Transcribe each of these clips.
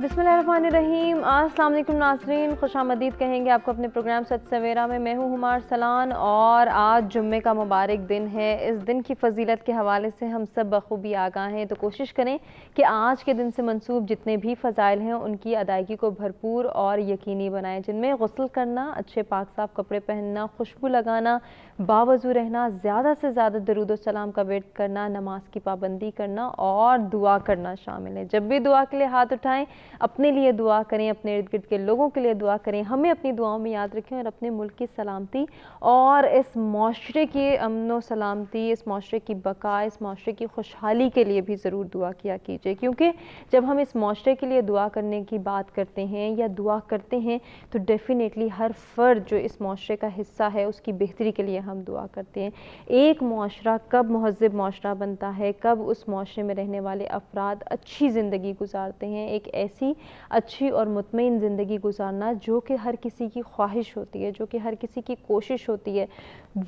بسم اللہ الرحمن الرحیم. السلام علیکم ناظرین, خوش آمدید کہیں گے آپ کو اپنے پروگرام سچ سویرا میں. میں ہوں ہمار سلان اور آج جمعے کا مبارک دن ہے. اس دن کی فضیلت کے حوالے سے ہم سب بخوبی آگاہ ہیں, تو کوشش کریں کہ آج کے دن سے منسوب جتنے بھی فضائل ہیں ان کی ادائیگی کو بھرپور اور یقینی بنائیں, جن میں غسل کرنا, اچھے پاک صاف کپڑے پہننا, خوشبو لگانا, باوضو رہنا, زیادہ سے زیادہ درود و سلام کا ورد کرنا, نماز کی پابندی کرنا اور دعا کرنا شامل ہے. جب بھی دعا کے لیے ہاتھ اٹھائیں اپنے لیے دعا کریں, اپنے ارد گرد کے لوگوں کے لیے دعا کریں, ہمیں اپنی دعاؤں میں یاد رکھیں اور اپنے ملک کی سلامتی اور اس معاشرے کی امن و سلامتی, اس معاشرے کی بقا, اس معاشرے کی خوشحالی کے لیے بھی ضرور دعا کیا کیجئے. کیونکہ جب ہم اس معاشرے کے لیے دعا کرنے کی بات کرتے ہیں یا دعا کرتے ہیں تو ڈیفینیٹلی ہر فرد جو اس معاشرے کا حصہ ہے اس کی بہتری کے لیے ہم دعا کرتے ہیں. ایک معاشرہ کب مہذب معاشرہ بنتا ہے, کب اس معاشرے میں رہنے والے افراد اچھی زندگی گزارتے ہیں, ایک ایسی اچھی اور مطمئن زندگی گزارنا جو کہ ہر کسی کی خواہش ہوتی ہے, جو کہ ہر کسی کی کوشش ہوتی ہے.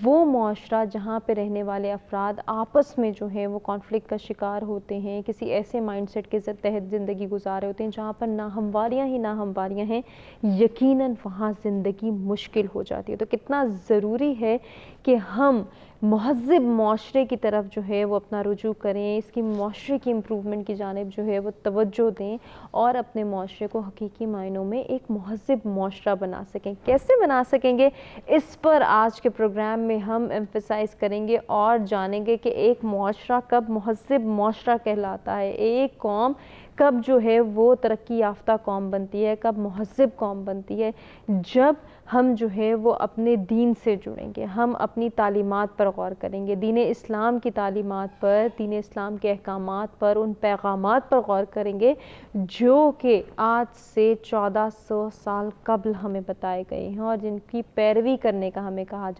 وہ معاشرہ جہاں پہ رہنے والے افراد آپس میں جو ہیں وہ کانفلکٹ کا شکار ہوتے ہیں, کسی ایسے مائنڈ سیٹ کے تحت زندگی گزارے ہوتے ہیں جہاں پر ناہمواریاں ہی ناہمواریاں ہیں, یقیناً وہاں زندگی مشکل ہو جاتی ہے. تو کتنا ضروری ہے کہ ہم مہذب معاشرے کی طرف جو ہے وہ اپنا رجوع کریں, اس کی معاشرے کی امپروومنٹ کی جانب جو ہے وہ توجہ دیں اور اپنے معاشرے کو حقیقی معنوں میں ایک مہذب معاشرہ بنا سکیں. کیسے بنا سکیں گے, اس پر آج کے پروگرام میں ہم ایمفسائز کریں گے اور جانیں گے کہ ایک معاشرہ کب مہذب معاشرہ کہلاتا ہے, ایک قوم کب جو ہے وہ ترقی یافتہ قوم بنتی ہے, کب مہذب قوم بنتی ہے. جب ہم جو ہے وہ اپنے دین سے جڑیں گے, ہم اپنی تعلیمات پر غور کریں گے, دین اسلام کی تعلیمات پر, دین اسلام کے احکامات پر, ان پیغامات پر غور کریں گے جو کہ آج سے 1400 سال قبل ہمیں بتائے گئے ہیں اور جن کی پیروی کرنے کا ہمیں کہا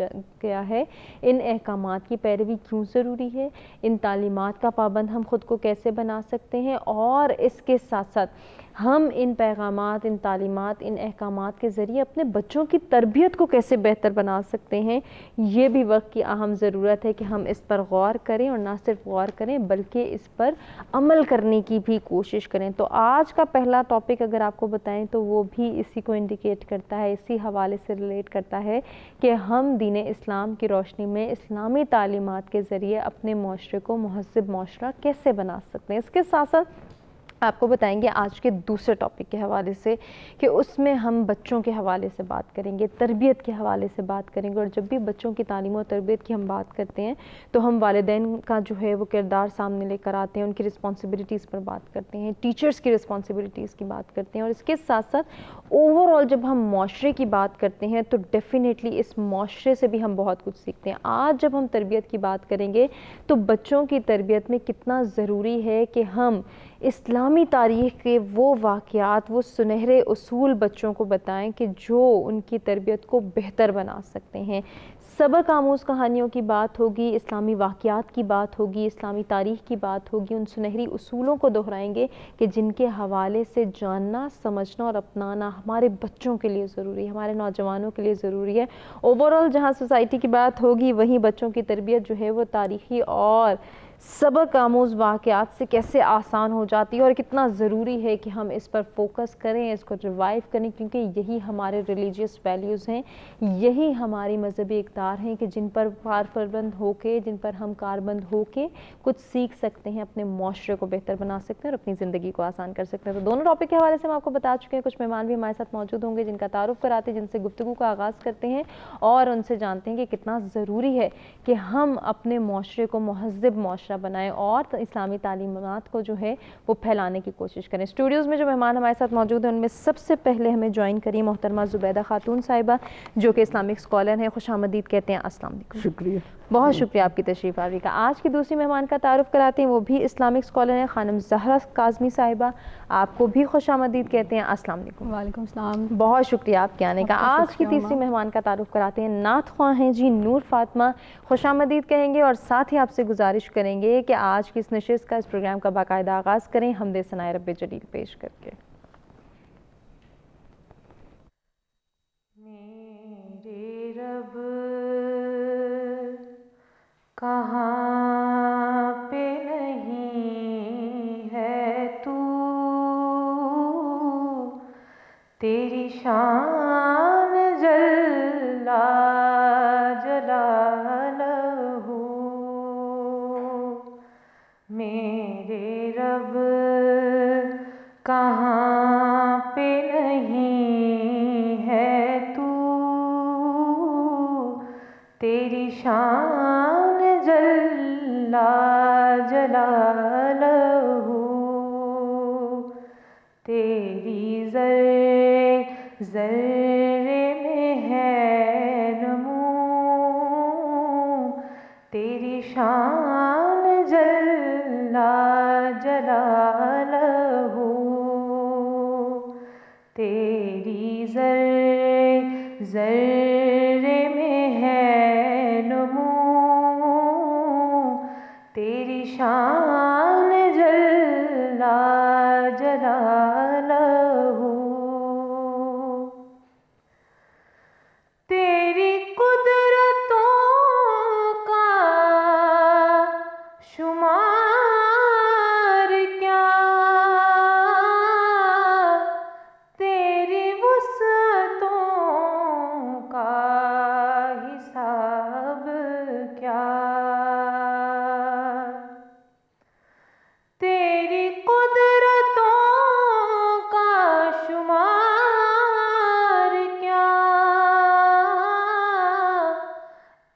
گیا ہے. ان احکامات کی پیروی کیوں ضروری ہے, ان تعلیمات کا پابند ہم خود کو کیسے بنا سکتے ہیں, اور اس کے ساتھ ساتھ ہم ان پیغامات, ان تعلیمات, ان احکامات کے ذریعے اپنے بچوں کی تربیت کو کیسے بہتر بنا سکتے ہیں. یہ بھی وقت کی اہم ضرورت ہے کہ ہم اس پر غور کریں, اور نہ صرف غور کریں بلکہ اس پر عمل کرنے کی بھی کوشش کریں. تو آج کا پہلا ٹاپک اگر آپ کو بتائیں تو وہ بھی اسی کو انڈیکیٹ کرتا ہے, اسی حوالے سے ریلیٹ کرتا ہے کہ ہم دین اسلام کی روشنی میں اسلامی تعلیمات کے ذریعے اپنے معاشرے کو مہذب معاشرہ کیسے بنا سکتے ہیں. اس کے ساتھ ساتھ آپ کو بتائیں گے آج کے دوسرے ٹاپک کے حوالے سے کہ اس میں ہم بچوں کے حوالے سے بات کریں گے, تربیت کے حوالے سے بات کریں گے. اور جب بھی بچوں کی تعلیم و تربیت کی ہم بات کرتے ہیں تو ہم والدین کا جو ہے وہ کردار سامنے لے کر آتے ہیں, ان کی رسپانسبلٹیز پر بات کرتے ہیں, ٹیچرز کی رسپانسبلٹیز کی بات کرتے ہیں. اور اس کے ساتھ ساتھ اوور آل جب ہم معاشرے کی بات کرتے ہیں تو ڈیفینیٹلی اس معاشرے سے بھی ہم بہت کچھ سیکھتے ہیں. آج جب ہم تربیت کی بات کریں گے تو بچوں کی تربیت میں کتنا ضروری ہے کہ ہم اسلامی تاریخ کے وہ واقعات, وہ سنہرے اصول بچوں کو بتائیں کہ جو ان کی تربیت کو بہتر بنا سکتے ہیں. سبق آموز کہانیوں کی بات ہوگی, اسلامی واقعات کی بات ہوگی, اسلامی تاریخ کی بات ہوگی, ان سنہری اصولوں کو دہرائیں گے کہ جن کے حوالے سے جاننا, سمجھنا اور اپنانا ہمارے بچوں کے لیے ضروری ہے, ہمارے نوجوانوں کے لیے ضروری ہے. اوور آل جہاں سوسائٹی کی بات ہوگی وہیں بچوں کی تربیت جو ہے وہ تاریخی اور سبق آموز واقعات سے کیسے آسان ہو جاتی ہے, اور کتنا ضروری ہے کہ ہم اس پر فوکس کریں, اس کو ریوائیو کریں, کیونکہ یہی ہمارے ریلیجیس ویلیوز ہیں, یہی ہماری مذہبی اقدار ہیں کہ جن پر کاربند ہو کے, جن پر ہم کاربند ہو کے کچھ سیکھ سکتے ہیں, اپنے معاشرے کو بہتر بنا سکتے ہیں اور اپنی زندگی کو آسان کر سکتے ہیں. تو دونوں ٹاپک کے حوالے سے ہم آپ کو بتا چکے ہیں. کچھ مہمان بھی ہمارے ساتھ موجود ہوں گے جن کا تعارف کراتے ہیں, جن سے گفتگو کا آغاز کرتے ہیں اور ان سے جانتے ہیں کہ کتنا ضروری ہے کہ ہم اپنے معاشرے کو مہذب معاشرہ بنائیں اور اسلامی تعلیمات کو جو ہے وہ پھیلانے کی کوشش کریں. اسٹوڈیوز میں جو مہمان ہمارے ساتھ موجود ہیں ان میں سب سے پہلے ہمیں جوائن کری محترمہ زبیدہ خاتون صاحبہ جو کہ اسلامک اسکالر ہیں. خوش آمدید کہتے ہیں. السلام علیکم. شکریہ, بہت شکریہ آپ کی تشریف آوری کا. آج کی دوسری مہمان کا تعارف کراتے ہیں, وہ بھی اسلامک اسکالر ہیں, خانم زہرا کاظمی صاحبہ. آپ کو بھی خوش آمدید کہتے ہیں. السلام علیکم. وعلیکم السلام. بہت شکریہ آپ کے آنے کا. آج کی تیسری شکریہ مہمان کا تعارف کراتے ہیں, نعت خواں ہیں جی نور فاطمہ. خوش آمدید کہیں گے اور ساتھ ہی آپ سے گزارش کریں گے کہ آج کی اس نشست کا, اس پروگرام کا باقاعدہ آغاز کریں حمد ثنائے رب جلیل پیش کر کے. میرے رب کہاں پہ نہیں ہے تو, تیری شان جل جلالہ، میرے رب کہاں پہ نہیں ہے تو، تیری شان جل جلالہ، تیری ذرے ذرے میں ہے نمو، تیری شان جل جلالہ، تیری ذرے ذرے میں ہے نمو، تیری شان جل جلالہ، تیری قدرتوں کا شمار کیا، تیری وسعتوں کا حساب کیا، تیری قدرتوں کا شمار کیا،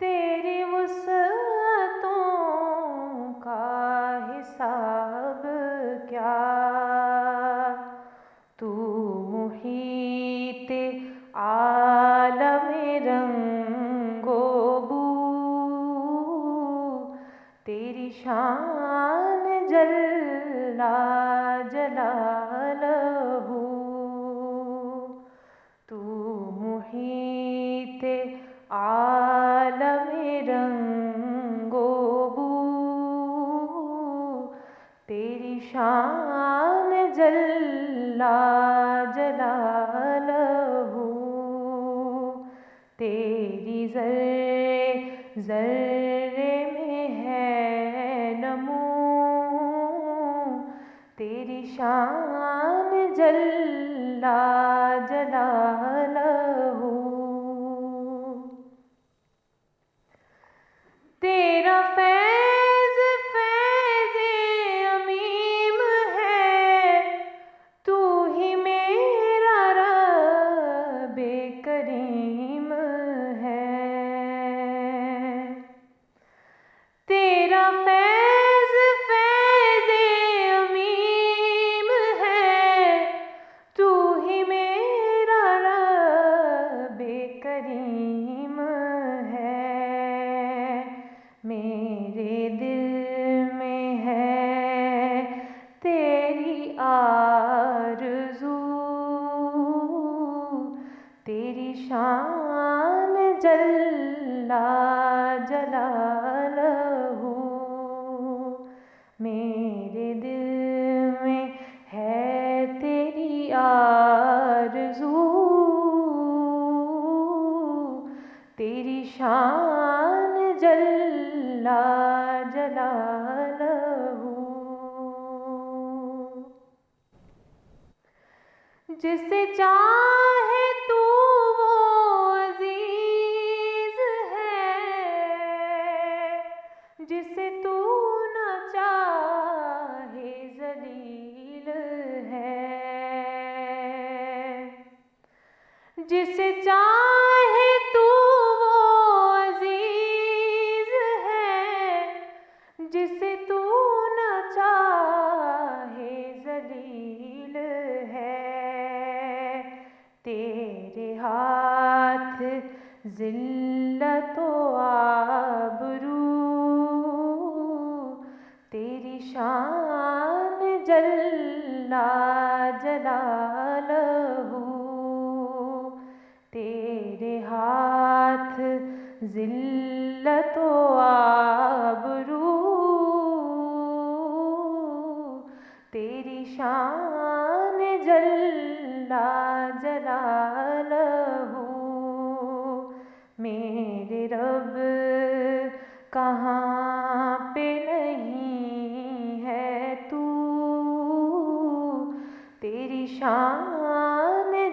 تیری وسعتوں کا حساب کیا، تو محیط عالم رنگ و بو، تیری شان جل جلالہ، تو محیط عالم رنگ و بو، تیری شان جل جلالہ، تیری ذرے ذرے میں ہے نمو، تیری شان جل جلالہ، تیرا فیض فیض عمیم ہے، تو ہی میرا رب کریم ہے، تیرا فیض فیض عمیم ہے، تو ہی میرا رب کریم ہے، میرے دل میں ہے تیری آرزو، تیری شان جل جلالہ، میرے دل میں ہے تیری آرزو، تیری شان جل جلالہ، جسے چاہے تو وہ عزیز ہے، جسے تو نہ چاہے ذلیل ہے، جسے چاہے تو وہ عزیز ہے، جسے تو نہ چاہے ذلیل ہے، تیرے ہاتھ ذلت و آبرو، تیری شان جل جلالہ، تیرے ہاتھ ذلت و آبرو، تیری شان جل جلالہ، میرے رب کہاں پہ نہیں ہے تو، تیری شان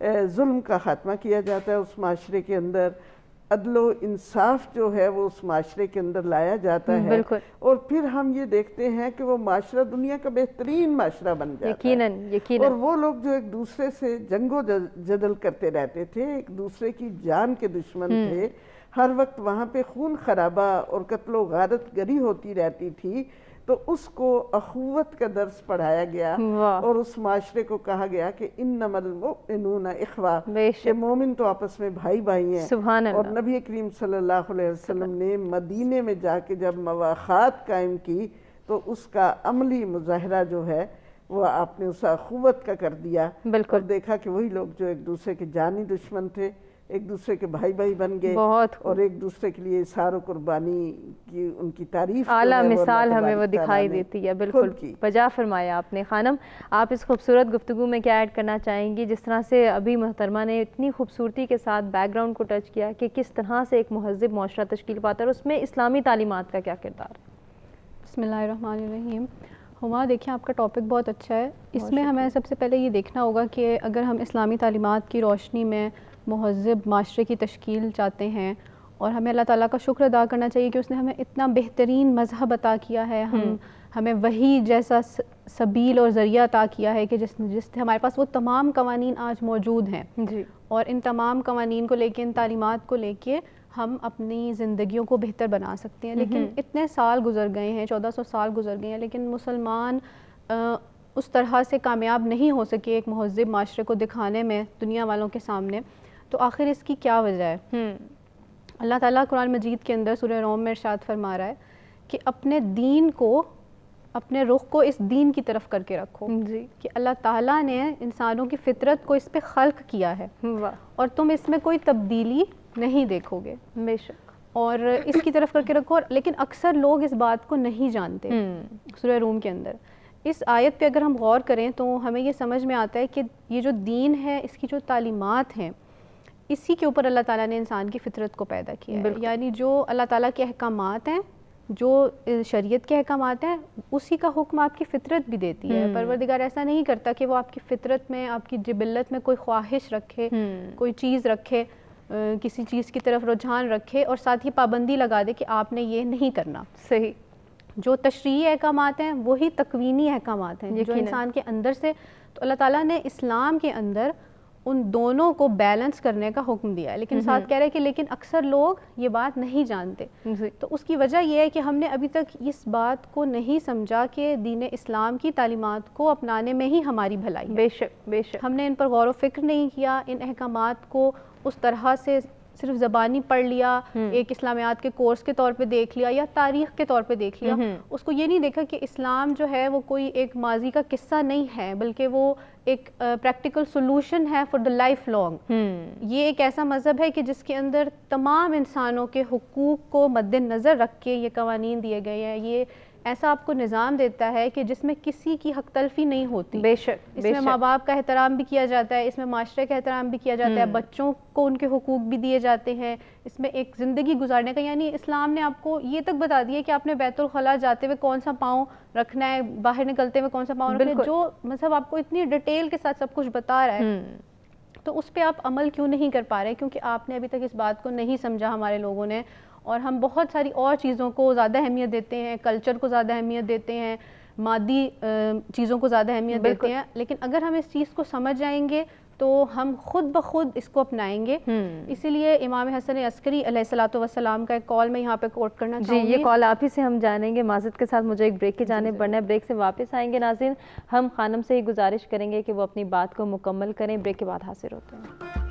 ظلم کا خاتمہ کیا جاتا ہے اس معاشرے کے اندر، عدل و انصاف جو ہے وہ اس معاشرے کے اندر لایا جاتا ہے، اور پھر ہم یہ دیکھتے ہیں کہ وہ معاشرہ دنیا کا بہترین معاشرہ بن جاتا ہے، اور وہ لوگ جو ایک دوسرے سے جنگ و جدل کرتے رہتے تھے، ایک دوسرے کی جان کے دشمن تھے، ہر وقت وہاں پہ خون خرابہ اور قتل و غارت گری ہوتی رہتی تھی، تو اس کو اخوت کا درس پڑھایا گیا اور اس معاشرے کو کہا گیا کہ انما المؤمنون اخوہ، کہ مومن تو آپس میں بھائی بھائی ہیں۔ اور نبی کریم صلی اللہ علیہ وسلم نے مدینے میں جا کے جب مواخات قائم کی تو اس کا عملی مظاہرہ جو ہے وہ آپ نے اس اخوت کا کر دیا، اور دیکھا کہ وہی لوگ جو ایک دوسرے کے جانی دشمن تھے ایک دوسرے کے بھائی بھائی بن گئے، اور ایک دوسرے کے لیے اظہار و قربانی کی ان کی تعریف اعلیٰ مثال ہمیں وہ دکھائی دیتی ہے۔ بالکل بجا فرمایا آپ نے خانم۔ آپ اس خوبصورت گفتگو میں کیا ایڈ کرنا چاہیں گی، جس طرح سے ابھی محترمہ نے اتنی خوبصورتی کے ساتھ بیک گراؤنڈ کو ٹچ کیا کہ کس طرح سے ایک مہذب معاشرہ تشکیل پاتا ہے اور اس میں اسلامی تعلیمات کا کیا کردار ہے؟ بسم اللہ الرحمن الرحیم۔ ہما دیکھیں آپ کا ٹاپک بہت اچھا ہے، اس میں ہمیں سب سے پہلے یہ دیکھنا ہوگا کہ اگر ہم اسلامی تعلیمات کی روشنی میں مہذب معاشرے کی تشکیل چاہتے ہیں، اور ہمیں اللہ تعالیٰ کا شکر ادا کرنا چاہیے کہ اس نے ہمیں اتنا بہترین مذہب عطا کیا ہے، ہمیں وہی جیسا سبیل اور ذریعہ عطا کیا ہے کہ جس سے ہمارے پاس وہ تمام قوانین آج موجود ہیں، اور ان تمام قوانین کو لے کے، ان تعلیمات کو لے کے ہم اپنی زندگیوں کو بہتر بنا سکتے ہیں۔ لیکن اتنے سال گزر گئے ہیں، 1400 سال گزر گئے ہیں، لیکن مسلمان اس طرح سے کامیاب نہیں ہو سکے ایک مہذب معاشرے کو دکھانے میں دنیا والوں کے سامنے۔ تو آخر اس کی کیا وجہ ہے؟ اللہ تعالیٰ قرآن مجید کے اندر سورہ روم میں ارشاد فرما رہا ہے کہ اپنے دین کو، اپنے رخ کو اس دین کی طرف کر کے رکھو، کہ اللہ تعالیٰ نے انسانوں کی فطرت کو اس پہ خلق کیا ہے، اور تم اس میں کوئی تبدیلی نہیں دیکھو گے، بے شک، اور اس کی طرف کر کے رکھو۔ لیکن اکثر لوگ اس بات کو نہیں جانتے۔ سورہ روم کے اندر اس آیت پہ اگر ہم غور کریں تو ہمیں یہ سمجھ میں آتا ہے کہ یہ جو دین ہے، اس کی جو تعلیمات ہیں، اسی کے اوپر اللہ تعالیٰ نے انسان کی فطرت کو پیدا کیا ہے۔ یعنی جو اللہ تعالیٰ کے احکامات ہیں، جو شریعت کے احکامات ہیں، اسی کا حکم آپ کی فطرت بھی دیتی ہے۔ پروردگار ایسا نہیں کرتا کہ وہ آپ کی فطرت میں، آپ کی جبلت میں کوئی خواہش رکھے، کوئی چیز رکھے، کسی چیز کی طرف رجحان رکھے اور ساتھ ہی پابندی لگا دے کہ آپ نے یہ نہیں کرنا۔ صحیح۔ جو تشریعی احکامات ہیں وہی تکوینی احکامات ہیں جو انسان کے اندر سے، تو اللہ تعالیٰ نے اسلام کے اندر ان دونوں کو بیلنس کرنے کا حکم دیا ہے، لیکن ساتھ کہہ رہے کہ لیکن اکثر لوگ یہ بات نہیں جانتے۔ تو اس کی وجہ یہ ہے کہ ہم نے ابھی تک اس بات کو نہیں سمجھا کہ دین اسلام کی تعلیمات کو اپنانے میں ہی ہماری بھلائی ہے۔ بے شک، بے شک۔ ہم نے ان پر غور و فکر نہیں کیا، ان احکامات کو اس طرح سے صرف زبانی پڑھ لیا، ایک اسلامیات کے کورس کے طور پہ دیکھ لیا یا تاریخ کے طور پہ دیکھ لیا، اس کو یہ نہیں دیکھا کہ اسلام جو ہے وہ کوئی ایک ماضی کا قصہ نہیں ہے، بلکہ وہ ایک پریکٹیکل سولوشن ہے فار دا لائف لانگ۔ یہ ایک ایسا مذہب ہے کہ جس کے اندر تمام انسانوں کے حقوق کو مد نظر رکھ کے یہ قوانین دیے گئے ہیں۔ یہ ایسا آپ کو نظام دیتا ہے کہ جس میں کسی کی حق تلفی نہیں ہوتی۔ بے شک، اس میں ماں باپ کا احترام بھی کیا جاتا ہے، اس میں معاشرے کا احترام بھی کیا جاتا ہے، بچوں کو ان کے حقوق بھی دیے جاتے ہیں، اس میں ایک زندگی گزارنے کا، یعنی اسلام نے آپ کو یہ تک بتا دیا کہ آپ نے بیت الخلاء جاتے ہوئے کون سا پاؤں رکھنا ہے، باہر نکلتے ہوئے کون سا پاؤں رکھنا ہے، جو مطلب آپ کو اتنی ڈیٹیل کے ساتھ سب کچھ بتا رہا ہے، تو اس پہ آپ عمل کیوں نہیں کر پا رہے؟ کیونکہ آپ نے ابھی تک اس بات کو نہیں سمجھا، ہمارے لوگوں نے، اور ہم بہت ساری اور چیزوں کو زیادہ اہمیت دیتے ہیں، کلچر کو زیادہ اہمیت دیتے ہیں، مادی چیزوں کو زیادہ اہمیت دیتے ہیں۔ لیکن اگر ہم اس چیز کو سمجھ جائیں گے تو ہم خود بخود اس کو اپنائیں گے۔ اسی لیے امام حسن عسکری علیہ الصلوۃ والسلام کا ایک کال میں یہاں پہ کوٹ کرنا چاہوں گی۔ یہ کال آپ ہی سے ہم جانیں گے، معذرت کے ساتھ مجھے ایک بریک کی جانب بڑھنا ہے، بریک سے واپس آئیں گے۔ ناظرین، ہم خانم سے ہی گزارش کریں گے کہ وہ اپنی بات کو مکمل کریں، بریک کے بعد حاضر ہوتے ہیں۔